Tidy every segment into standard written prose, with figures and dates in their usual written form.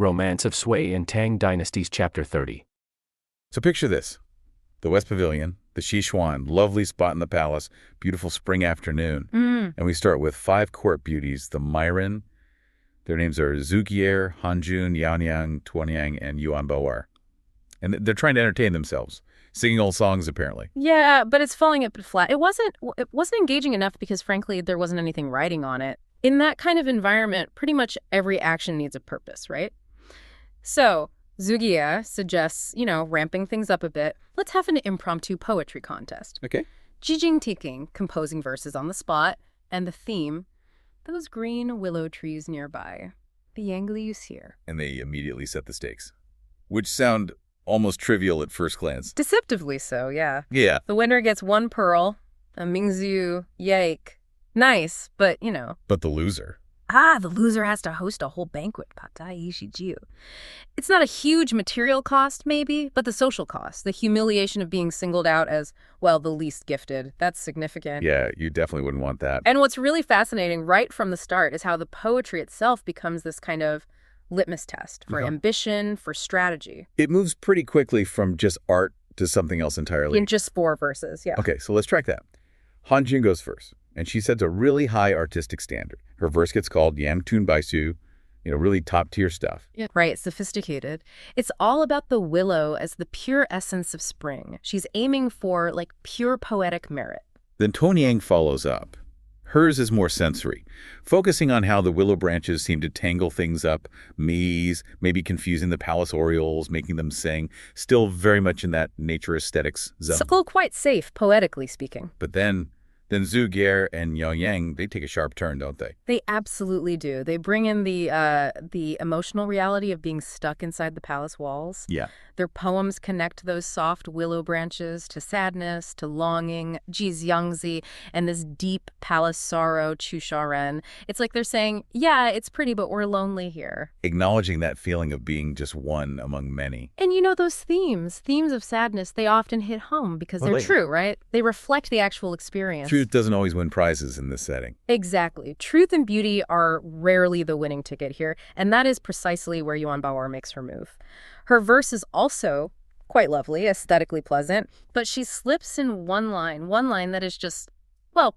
Romance of Sui and Tang Dynasties Chapter 30. So picture this. The West Pavilion, the Sichuan, lovely spot in the palace, beautiful spring afternoon. And we start with 5 court beauties, the Myron. Their names are Zugier, Hanjun, Yaonyang, Tuanyang, and Yuan Bao'er. And they're trying to entertain themselves, singing old songs apparently. Yeah, but it's falling a bit flat. It wasn't engaging enough because, frankly, there wasn't anything writing on it. In that kind of environment, pretty much every action needs a purpose, right? So Zugier suggests, ramping things up a bit. Let's have an impromptu poetry contest. Okay. Jijing Tiking, composing verses on the spot, and the theme, those green willow trees nearby, the Yangli you hear. And they immediately set the stakes, which sound almost trivial at first glance. Deceptively so, yeah. Yeah. The winner gets 1 pearl, a Mingzhu yake. Nice, but, But the loser. the loser has to host a whole banquet. Patai Ishiju. It's not a huge material cost, maybe, but the social cost, the humiliation of being singled out as, well, the least gifted, that's significant. Yeah, you definitely wouldn't want that. And what's really fascinating right from the start is how the poetry itself becomes this kind of litmus test for ambition, for strategy. It moves pretty quickly from just art to something else entirely. In just 4 verses, yeah. Okay, so let's track that. Hanjun goes first, and she sets a really high artistic standard. Her verse gets called Yam Tun Baisu, really top-tier stuff. Yeah. Right, sophisticated. It's all about the willow as the pure essence of spring. She's aiming for, pure poetic merit. Then Tuanyang follows up. Hers is more sensory, focusing on how the willow branches seem to tangle things up, maybe confusing the palace orioles, making them sing, still very much in that nature aesthetics zone. Still quite safe, poetically speaking. But then Zugier and Yaonyang, they take a sharp turn, don't they? They absolutely do. They bring in the emotional reality of being stuck inside the palace walls. Yeah. Their poems connect those soft willow branches to sadness, to longing, Jizyangzi, and this deep palace sorrow, Chusharen. It's like they're saying, yeah, it's pretty, but we're lonely here. Acknowledging that feeling of being just one among many. And those themes of sadness, they often hit home because they're true, right? They reflect the actual experience. Truth doesn't always win prizes in this setting. Exactly. Truth and beauty are rarely the winning ticket here, and that is precisely where Yuan Bao'er makes her move. Her verse is also quite lovely, aesthetically pleasant, but she slips in one line that is just,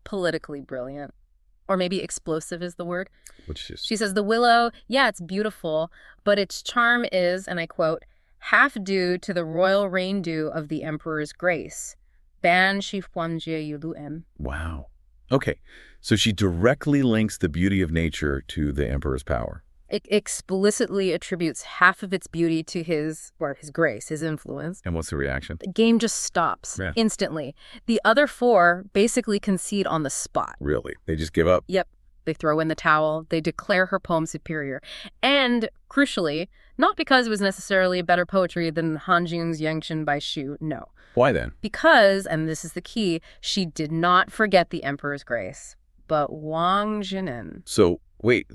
politically brilliant. Or maybe explosive is the word. Which is... She says, the willow, yeah, it's beautiful, but its charm is, and I quote, half due to the royal rain dew of the emperor's grace. Ban shi huanjie yuluem. Wow. Okay, so she directly links the beauty of nature to the emperor's power. It explicitly attributes half of its beauty to his grace, his influence. And what's the reaction? The game just stops instantly. The other 4 basically concede on the spot. Really? They just give up? Yep. They throw in the towel. They declare her poem superior. And, crucially, not because it was necessarily better poetry than Hanjun's Yangshan by Shu, no. Why then? Because, and this is the key, she did not forget the emperor's grace, but Wang Zhinin. So, wait,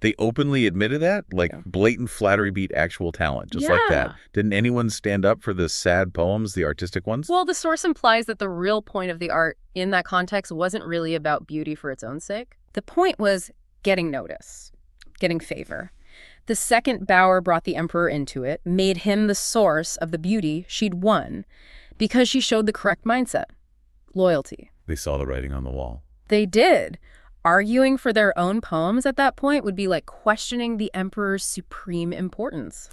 they openly admitted that? Blatant flattery beat actual talent, just like that. Didn't anyone stand up for the sad poems, the artistic ones? Well, the source implies that the real point of the art in that context wasn't really about beauty for its own sake. The point was getting notice, getting favor. The second Bao'er brought the emperor into it, made him the source of the beauty she'd won, because she showed the correct mindset, loyalty. They saw the writing on the wall. They did. Arguing for their own poems at that point would be like questioning the emperor's supreme importance.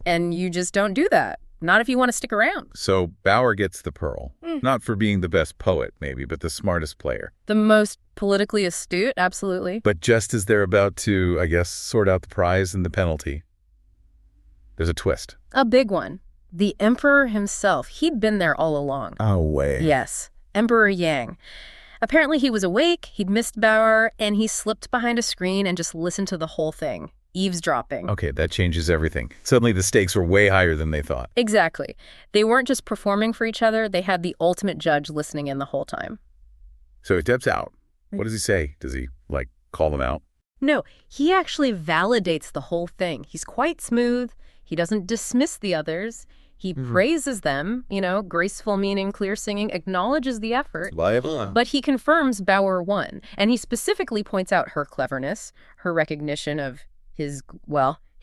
And you just don't do that. Not if you want to stick around. So Bao'er gets the pearl. Not for being the best poet, maybe, but the smartest player. The most politically astute, absolutely. But just as they're about to, I guess, sort out the prize and the penalty, there's a twist. A big one. The emperor himself, he'd been there all along. Oh, way. Yes, Emperor Yang. Apparently he was awake, he'd missed Bao'er, and he slipped behind a screen and just listened to the whole thing. Eavesdropping. Okay, that changes everything. Suddenly the stakes were way higher than they thought. Exactly. They weren't just performing for each other, they had the ultimate judge listening in the whole time. So he steps out. What does he say? Does he, call them out? No, he actually validates the whole thing. He's quite smooth. He doesn't dismiss the others. He praises them, graceful meaning, clear singing, acknowledges the effort. But he confirms Bao'er won. And he specifically points out her cleverness, her recognition of his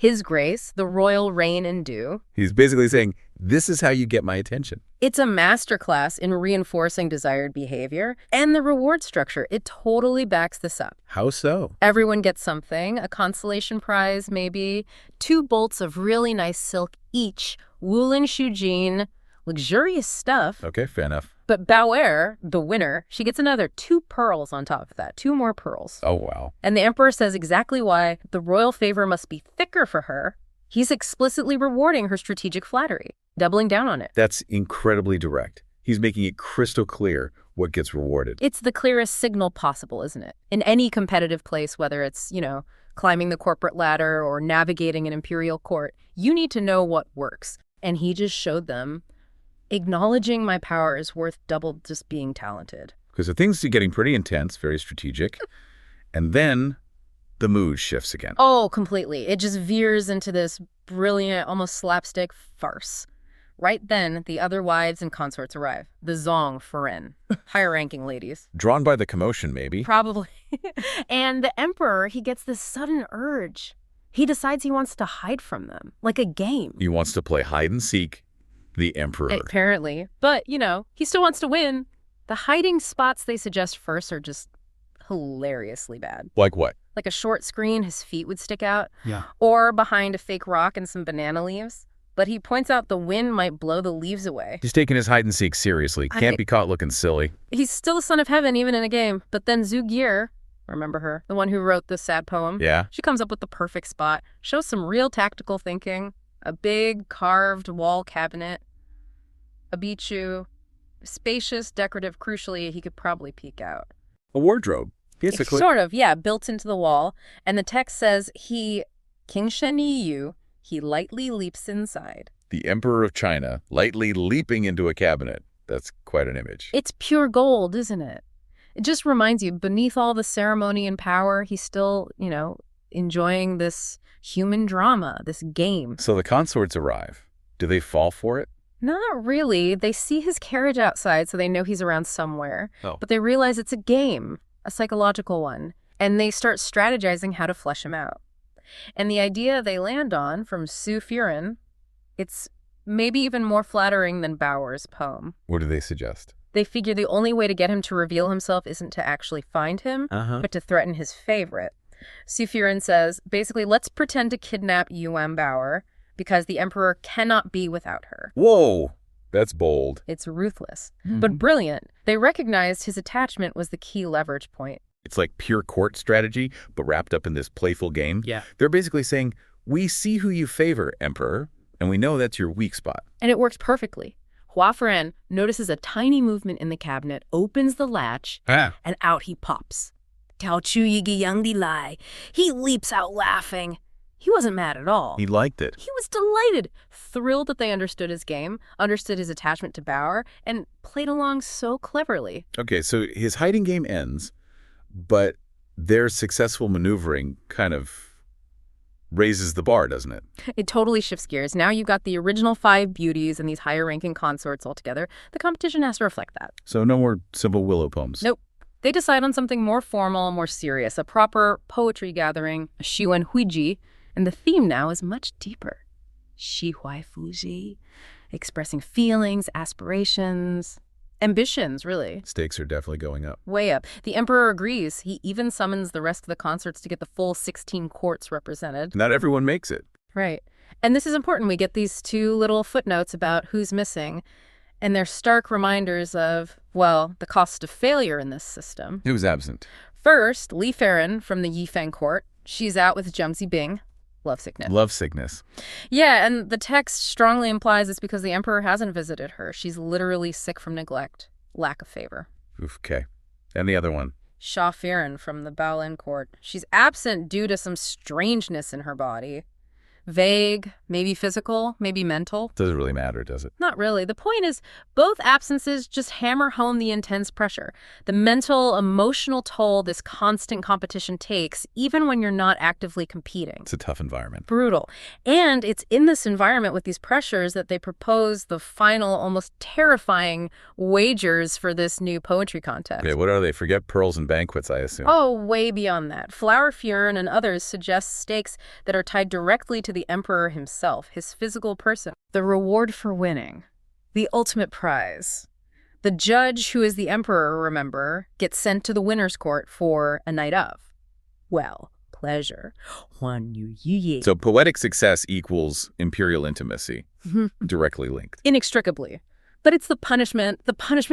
His Grace, the royal rain and dew. He's basically saying, this is how you get my attention. It's a masterclass in reinforcing desired behavior, and the reward structure, it totally backs this up. How so? Everyone gets something, a consolation prize maybe, 2 bolts of really nice silk each, Wulin Shujin, luxurious stuff. Okay, fair enough. But Bauer, the winner, she gets another 2 pearls on top of that, 2 more pearls. Oh, wow. And the emperor says exactly why the royal favor must be thicker for her. He's explicitly rewarding her strategic flattery, doubling down on it. That's incredibly direct. He's making it crystal clear what gets rewarded. It's the clearest signal possible, isn't it? In any competitive place, whether it's, climbing the corporate ladder or navigating an imperial court, you need to know what works. And he just showed them, acknowledging my power is worth double just being talented. Because the things are getting pretty intense, very strategic. And then the mood shifts again. Oh, completely. It just veers into this brilliant, almost slapstick farce. Right then, the other wives and consorts arrive. The Zong Feren, higher-ranking ladies. Drawn by the commotion, maybe. Probably. And the emperor, he gets this sudden urge. He decides he wants to hide from them, like a game. He wants to play hide and seek, the emperor. Apparently. But, he still wants to win. The hiding spots they suggest first are just hilariously bad. Like what? Like a short screen, his feet would stick out. Yeah. Or behind a fake rock and some banana leaves. But he points out the wind might blow the leaves away. He's taking his hide and seek seriously. Can't be caught looking silly. He's still the son of heaven, even in a game. But then Zhu Gear, remember her, the one who wrote the sad poem? Yeah. She comes up with the perfect spot, shows some real tactical thinking, a big carved wall cabinet, a bichu, spacious, decorative, crucially, he could probably peek out. A wardrobe. Basically. Sort of, yeah, built into the wall. And the text says King Sheni Yu, he lightly leaps inside. The Emperor of China lightly leaping into a cabinet. That's quite an image. It's pure gold, isn't it? It just reminds you, beneath all the ceremony and power, he's still, enjoying this human drama, this game. So the consorts arrive. Do they fall for it? Not really. They see his carriage outside, so they know he's around somewhere. Oh. But they realize it's a game, a psychological one, and they start strategizing how to flesh him out. And the idea they land on from Su Furen, it's maybe even more flattering than Bauer's poem. What do they suggest? They figure the only way to get him to reveal himself isn't to actually find him, but to threaten his favorite. Su Furen says, basically, let's pretend to kidnap Yuan Bauer because the emperor cannot be without her. Whoa, that's bold. It's ruthless, but brilliant. They recognized his attachment was the key leverage point. It's like pure court strategy, but wrapped up in this playful game. Yeah. They're basically saying, we see who you favor, Emperor, and we know that's your weak spot. And it works perfectly. Hua Furen notices a tiny movement in the cabinet, opens the latch, and out he pops. Tao Chu Yigi Yang Di Lai. He leaps out laughing. He wasn't mad at all. He liked it. He was delighted, thrilled that they understood his game, understood his attachment to Bauer, and played along so cleverly. Okay, so his hiding game ends, but their successful maneuvering kind of raises the bar, doesn't it? It totally shifts gears. Now you've got the original 5 beauties and these higher-ranking consorts all together. The competition has to reflect that. So no more simple willow poems. Nope. They decide on something more formal, more serious, a proper poetry gathering, a Xiwen Huiji, and the theme now is much deeper. Xi Huai Fuji, expressing feelings, aspirations, ambitions, really. Stakes are definitely going up. Way up. The emperor agrees. He even summons the rest of the consorts to get the full 16 courts represented. Not everyone makes it. Right. And this is important. We get these 2 little footnotes about who's missing, and they're stark reminders of, well, the cost of failure in this system. Who's absent? First, Li Feren from the Yifeng court. She's out with Jiang Zibing. Lovesickness. Lovesickness. Yeah, and the text strongly implies it's because the emperor hasn't visited her. She's literally sick from neglect, lack of favor. Okay. And the other one? Sha Firen from the Baolin court. She's absent due to some strangeness in her body. Vague, maybe physical, maybe mental. Doesn't really matter, does it? Not really. The point is, both absences just hammer home the intense pressure, the mental, emotional toll this constant competition takes, even when you're not actively competing. It's a tough environment. Brutal. And it's in this environment with these pressures that they propose the final, almost terrifying wagers for this new poetry contest. Okay, what are they? Forget pearls and banquets, I assume. Oh, way beyond that. Flower Furen and others suggest stakes that are tied directly to the emperor himself, his physical person. The reward for winning. The ultimate prize. The judge, who is the emperor, remember, gets sent to the winner's court for a night of. Well, pleasure. So poetic success equals imperial intimacy, directly linked. Inextricably. But it's the punishment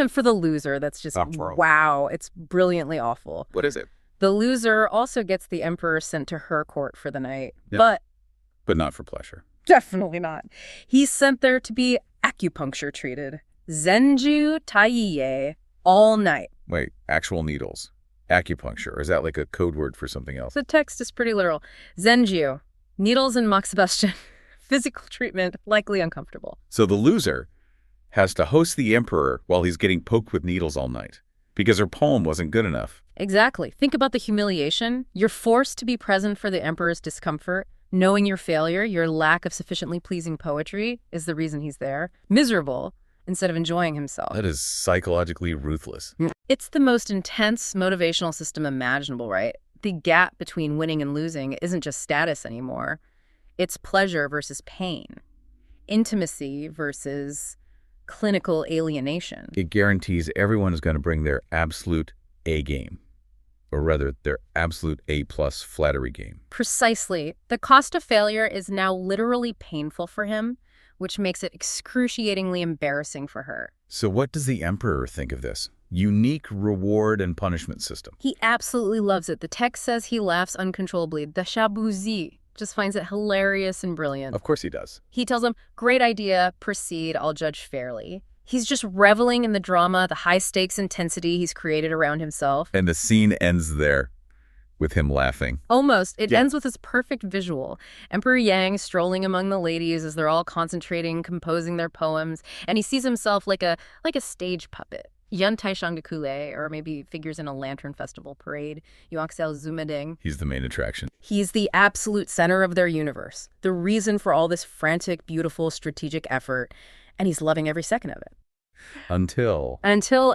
for the loser that's just, wow, it's brilliantly awful. What is it? The loser also gets the emperor sent to her court for the night, But not for pleasure. definitely not. He's sent there to be acupuncture treated. Zenju Taiye, all night. Wait, actual needles. Acupuncture, or is that like a code word for something else? The text is pretty literal. Zenju, needles and moxibustion. Physical treatment, likely uncomfortable. So the loser has to host the emperor while he's getting poked with needles all night because her poem wasn't good enough. Exactly. Think about the humiliation. You're forced to be present for the emperor's discomfort, knowing your failure, your lack of sufficiently pleasing poetry is the reason he's there. Miserable instead of enjoying himself. That is psychologically ruthless. It's the most intense motivational system imaginable, right? The gap between winning and losing isn't just status anymore. It's pleasure versus pain, intimacy versus clinical alienation. It guarantees everyone is going to bring their absolute A game, or rather their absolute A+ flattery game. Precisely. The cost of failure is now literally painful for him, which makes it excruciatingly embarrassing for her. So what does the emperor think of this unique reward and punishment system? He absolutely loves it. The text says he laughs uncontrollably. The Shabuzi just finds it hilarious and brilliant. Of course he does. He tells him, great idea, proceed, I'll judge fairly. He's just reveling in the drama, the high-stakes intensity he's created around himself. And the scene ends there with him laughing. Almost. It ends with this perfect visual. Emperor Yang strolling among the ladies as they're all concentrating, composing their poems, and he sees himself like a stage puppet. Yan Taishang de Kule, or maybe figures in a lantern festival parade. Yuaxiao Zumading. He's the main attraction. He's the absolute center of their universe, the reason for all this frantic, beautiful, strategic effort, and he's loving every second of it. Until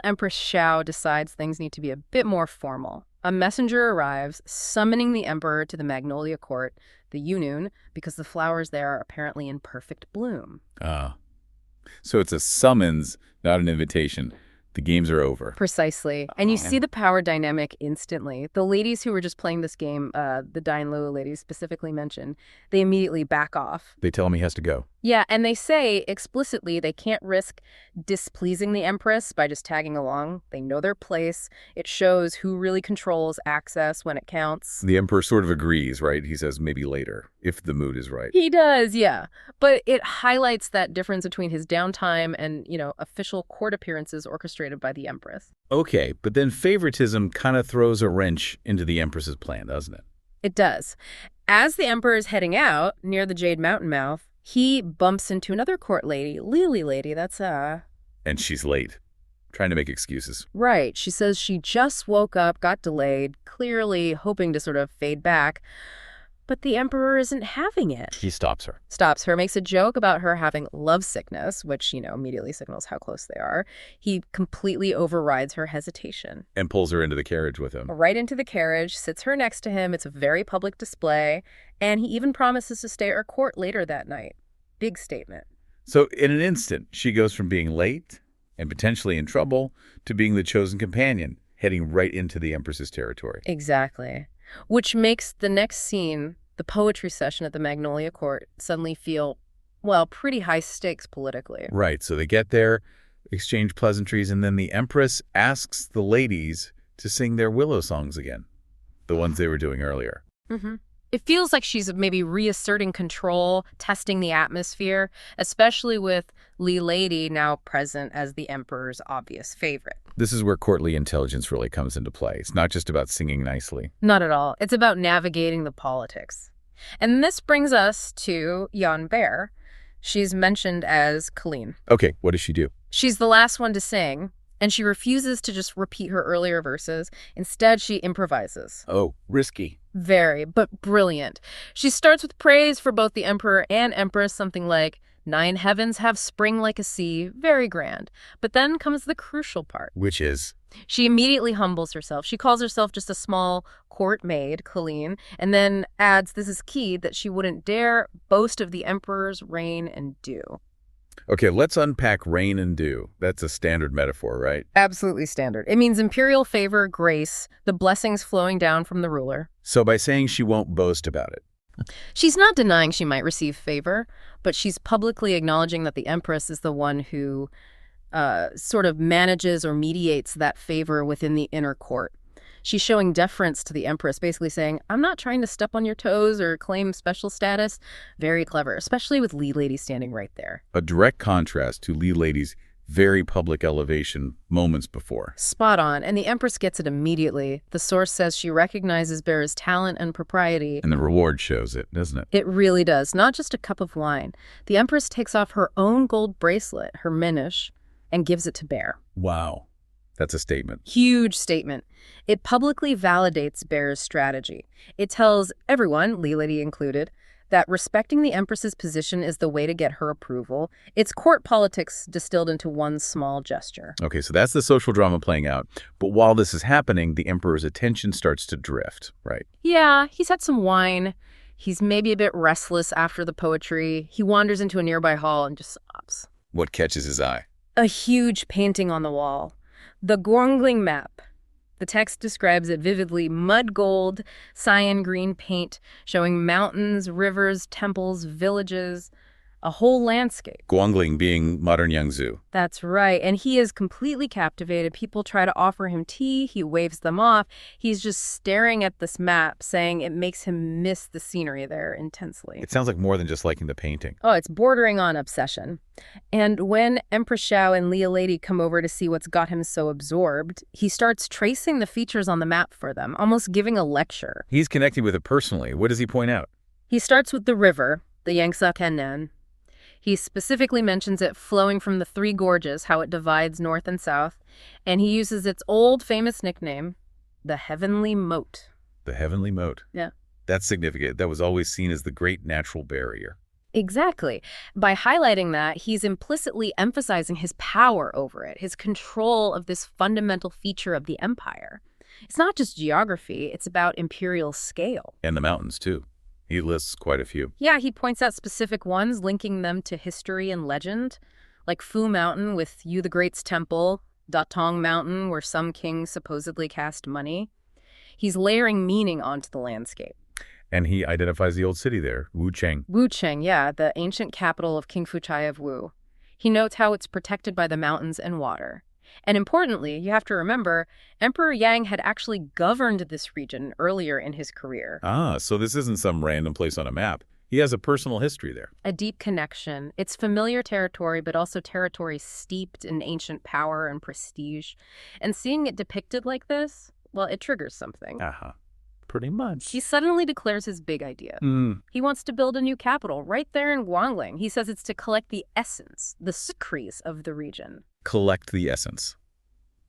Empress Xiao decides things need to be a bit more formal. A messenger arrives, summoning the emperor to the Magnolia Court, the Yunun, because the flowers there are apparently in perfect bloom. So it's a summons, not an invitation. The games are over. Precisely. And you see the power dynamic instantly. The ladies who were just playing this game, the Dainluo ladies specifically mentioned, they immediately back off. They tell him he has to go. Yeah, and they say explicitly they can't risk displeasing the Empress by just tagging along. They know their place. It shows who really controls access when it counts. The emperor sort of agrees, right? He says maybe later, if the mood is right. He does, yeah. But it highlights that difference between his downtime and, official court appearances orchestrated by the Empress. Okay, but then favoritism kind of throws a wrench into the Empress's plan, doesn't it? It does. As the Emperor is heading out near the Jade Mountain mouth, he bumps into another court lady, Lily Lady, And she's late, trying to make excuses. Right. She says she just woke up, got delayed, clearly hoping to sort of fade back. But the Emperor isn't having it. He stops her. Stops her, makes a joke about her having love sickness, which, immediately signals how close they are. He completely overrides her hesitation. And pulls her into the carriage with him. Right into the carriage, sits her next to him. It's a very public display. And he even promises to stay at her court later that night. Big statement. So in an instant, she goes from being late and potentially in trouble to being the chosen companion, heading right into the Empress's territory. Exactly. Which makes the next scene, the poetry session at the Magnolia Court, suddenly feel, pretty high stakes politically. Right. So they get there, exchange pleasantries, and then the Empress asks the ladies to sing their willow songs again, the ones they were doing earlier. Mm-hmm. It feels like she's maybe reasserting control, testing the atmosphere, especially with Li Lady now present as the Emperor's obvious favorite. This is where courtly intelligence really comes into play. It's not just about singing nicely. Not at all. It's about navigating the politics. And this brings us to Yan Bear. She's mentioned as Colleen. Okay, what does she do? She's the last one to sing, and she refuses to just repeat her earlier verses. Instead, she improvises. Oh, risky. Very, but brilliant. She starts with praise for both the emperor and empress, something like, 9 heavens have spring like a sea, very grand. But then comes the crucial part. Which is? She immediately humbles herself. She calls herself just a small court maid, Colleen, and then adds, this is key, that she wouldn't dare boast of the emperor's reign and dew. Okay, let's unpack reign and dew. That's a standard metaphor, right? Absolutely standard. It means imperial favor, grace, the blessings flowing down from the ruler. So by saying she won't boast about it. She's not denying she might receive favor, but she's publicly acknowledging that the empress is the one who sort of manages or mediates that favor within the inner court. She's showing deference to the empress, basically saying, I'm not trying to step on your toes or claim special status. Very clever, especially with Lee Lady standing right there. A direct contrast to Lee Lady's very public elevation moments before. Spot on, and the empress gets it immediately. The source says she recognizes Bear's talent and propriety. And the reward shows it, doesn't it? It really does, not just a cup of wine. The empress takes off her own gold bracelet, her minish, and gives it to Bear. Wow. That's a statement. Huge statement. It publicly validates Bear's strategy. It tells everyone, Lee Lady included, that respecting the empress's position is the way to get her approval. It's court politics distilled into one small gesture. Okay, so that's the social drama playing out. But while this is happening, the emperor's attention starts to drift, right? Yeah, he's had some wine. He's maybe a bit restless after the poetry. He wanders into a nearby hall and just stops. What catches his eye? A huge painting on the wall. The Guangling map. The text describes it vividly, mud gold, cyan green paint, showing mountains, rivers, temples, villages, a whole landscape. Guangling being modern Yangzhou. That's right, and he is completely captivated. People try to offer him tea, he waves them off. He's just staring at this map, saying it makes him miss the scenery there intensely. It sounds like more than just liking the painting. Oh, it's bordering on obsession. And when Empress Xiao and Leah Lady come over to see what's got him so absorbed, he starts tracing the features on the map for them, almost giving a lecture. He's connecting with it personally. What does he point out? He starts with the river, the Yangtze Canyon. He specifically mentions it flowing from the 3 gorges, how it divides north and south, and he uses its old famous nickname, the Heavenly Moat. The Heavenly Moat. Yeah. That's significant. That was always seen as the great natural barrier. Exactly. By highlighting that, he's implicitly emphasizing his power over it, his control of this fundamental feature of the empire. It's not just geography, it's about imperial scale. And the mountains, too. He lists quite a few. Yeah, he points out specific ones, linking them to history and legend, like Fu Mountain with Yu the Great's temple, Datong Mountain, where some king supposedly cast money. He's layering meaning onto the landscape. And he identifies the old city there, Wucheng. Wucheng, yeah, the ancient capital of King Fuchai of Wu. He notes how it's protected by the mountains and water. And importantly, you have to remember, Emperor Yang had actually governed this region earlier in his career. Ah, so this isn't some random place on a map. He has a personal history there. A deep connection. It's familiar territory, but also territory steeped in ancient power and prestige. And seeing it depicted like this, well, it triggers something. Uh-huh. Pretty much. He suddenly declares his big idea. He wants to build a new capital right there in Guangling. He says it's to collect the essence, the secrets of the region. Collect the essence.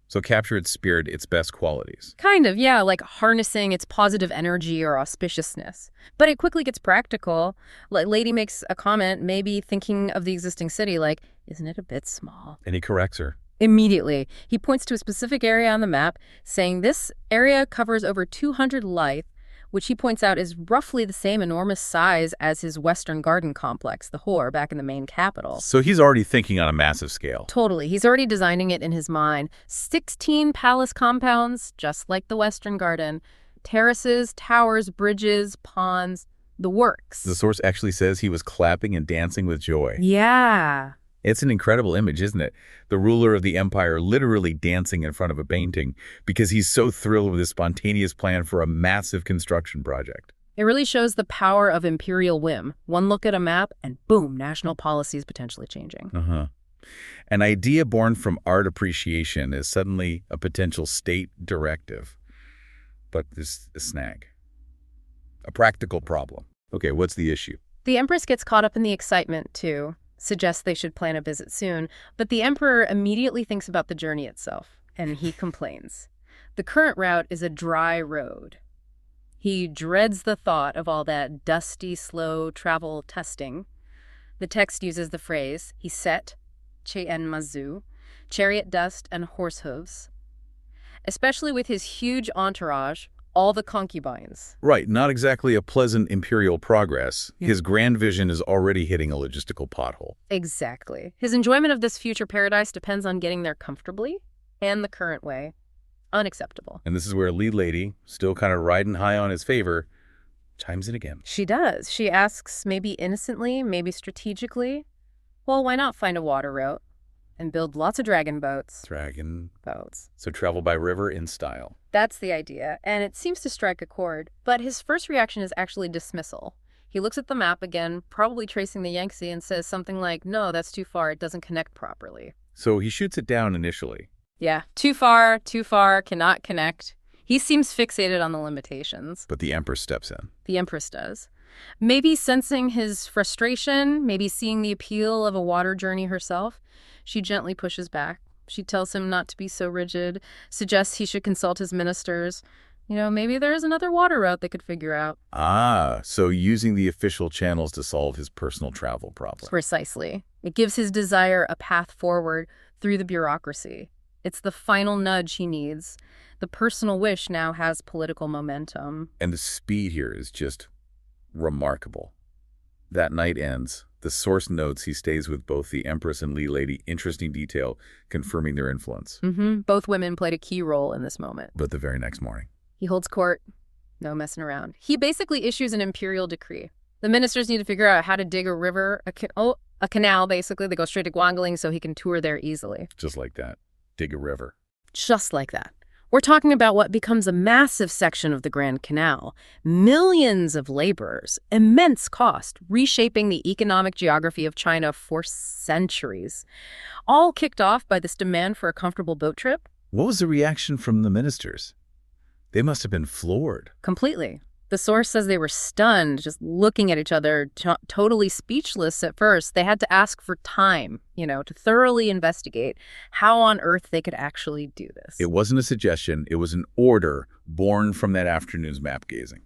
So capture its spirit, its best qualities. Kind of, yeah, like harnessing its positive energy or auspiciousness. But it quickly gets practical. Lady makes a comment, maybe thinking of the existing city, like, isn't it a bit small? And he corrects her. Immediately, he points to a specific area on the map, saying this area covers over 200 lyth, which he points out is roughly the same enormous size as his Western Garden complex, the Hor, back in the main capital. So he's already thinking on a massive scale. Totally. He's already designing it in his mind. 16 palace compounds, just like the Western Garden. Terraces, towers, bridges, ponds, the works. The source actually says he was clapping and dancing with joy. Yeah. It's an incredible image, isn't it? The ruler of the empire literally dancing in front of a painting because he's so thrilled with his spontaneous plan for a massive construction project. It really shows the power of imperial whim. One look at a map and boom, national policy is potentially changing. An idea born from art appreciation is suddenly a potential state directive. But there's a snag. A practical problem. Okay, what's the issue? The Empress gets caught up in the excitement, too, suggests they should plan a visit soon, but the Emperor immediately thinks about the journey itself, and he complains. The current route is a dry road. He dreads the thought of all that dusty, slow travel testing. The text uses the phrase, hiset, che'en mazu, chariot dust and horse hooves. Especially with his huge entourage, all the concubines. Right, not exactly a pleasant imperial progress. His grand vision is already hitting a logistical pothole. Exactly. His enjoyment of this future paradise depends on getting there comfortably and the current way. Unacceptable. And this is where Lee Lady, still kind of riding high on his favor, chimes in again. She does. She asks, maybe innocently, maybe strategically, well, why not find a water route and build lots of dragon boats? Dragon Boats. So travel by river in style. That's the idea, and it seems to strike a chord. But his first reaction is actually dismissal. He looks at the map again, probably tracing the Yangtze, and says something like, no, that's too far, it doesn't connect properly. So he shoots it down initially. Yeah, too far, cannot connect. He seems fixated on the limitations. But the Empress steps in. The Empress does. Maybe sensing his frustration, maybe seeing the appeal of a water journey herself, she gently pushes back. She tells him not to be so rigid, suggests he should consult his ministers. You know, maybe there's another water route they could figure out. Ah, so using the official channels to solve his personal travel problem. Precisely. It gives his desire a path forward through the bureaucracy. It's the final nudge he needs. The personal wish now has political momentum. And the speed here is just remarkable. That night ends. The source notes he stays with both the Empress and Lee Lady. Interesting detail, confirming their influence. Both women played a key role in this moment. But the very next morning. He holds court. No messing around. He basically issues an imperial decree. The ministers need to figure out how to dig a river, a canal, basically. They go straight to Guangling so he can tour there easily. Just like that. Dig a river. Just like that. We're talking about what becomes a massive section of the Grand Canal. Millions of laborers, immense cost, reshaping the economic geography of China for centuries. All kicked off by this demand for a comfortable boat trip? What was the reaction from the ministers? They must have been floored. Completely. The source says they were stunned, just looking at each other, totally speechless at first. They had to ask for time, to thoroughly investigate how on earth they could actually do this. It wasn't a suggestion. It was an order born from that afternoon's map gazing.